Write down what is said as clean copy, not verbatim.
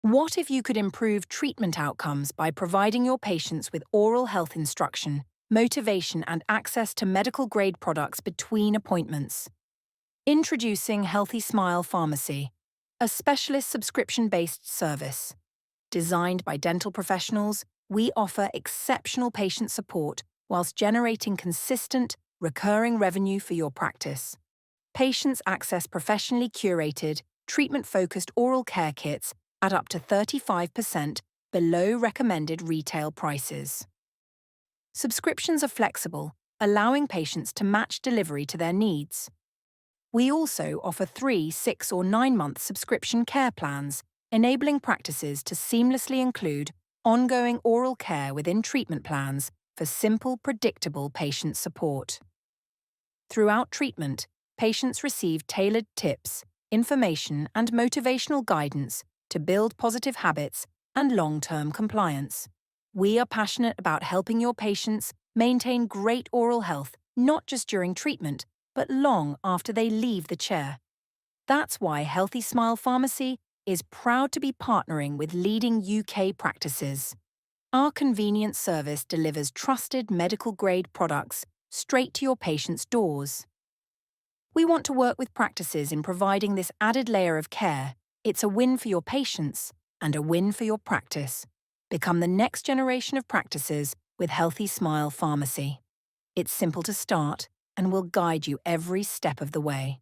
What if you could improve treatment outcomes by providing your patients with oral health instruction, motivation, and access to medical-grade products between appointments? Introducing Healthy Smile Pharmacy, a specialist subscription-based service. Designed by dental professionals, we offer exceptional patient support whilst generating consistent, recurring revenue for your practice. Patients access professionally curated, treatment-focused oral care kits at up to 35% below recommended retail prices. Subscriptions are flexible, allowing patients to match delivery to their needs. We also offer 3, 6, or 9-month subscription care plans, enabling practices to seamlessly include ongoing oral care within treatment plans for simple, predictable patient support. Throughout treatment, patients receive tailored tips, information, and motivational guidance to build positive habits and long-term compliance. We are passionate about helping your patients maintain great oral health not just during treatment, but long after they leave the chair. That's why Healthy Smile Pharmacy is proud to be partnering with leading UK practices. Our convenient service delivers trusted medical-grade products straight to your patients' doors. We want to work with practices in providing this added layer of care. It's a win for your patients and a win for your practice. Become the next generation of practices with Healthy Smile Pharmacy. It's simple to start and will guide you every step of the way.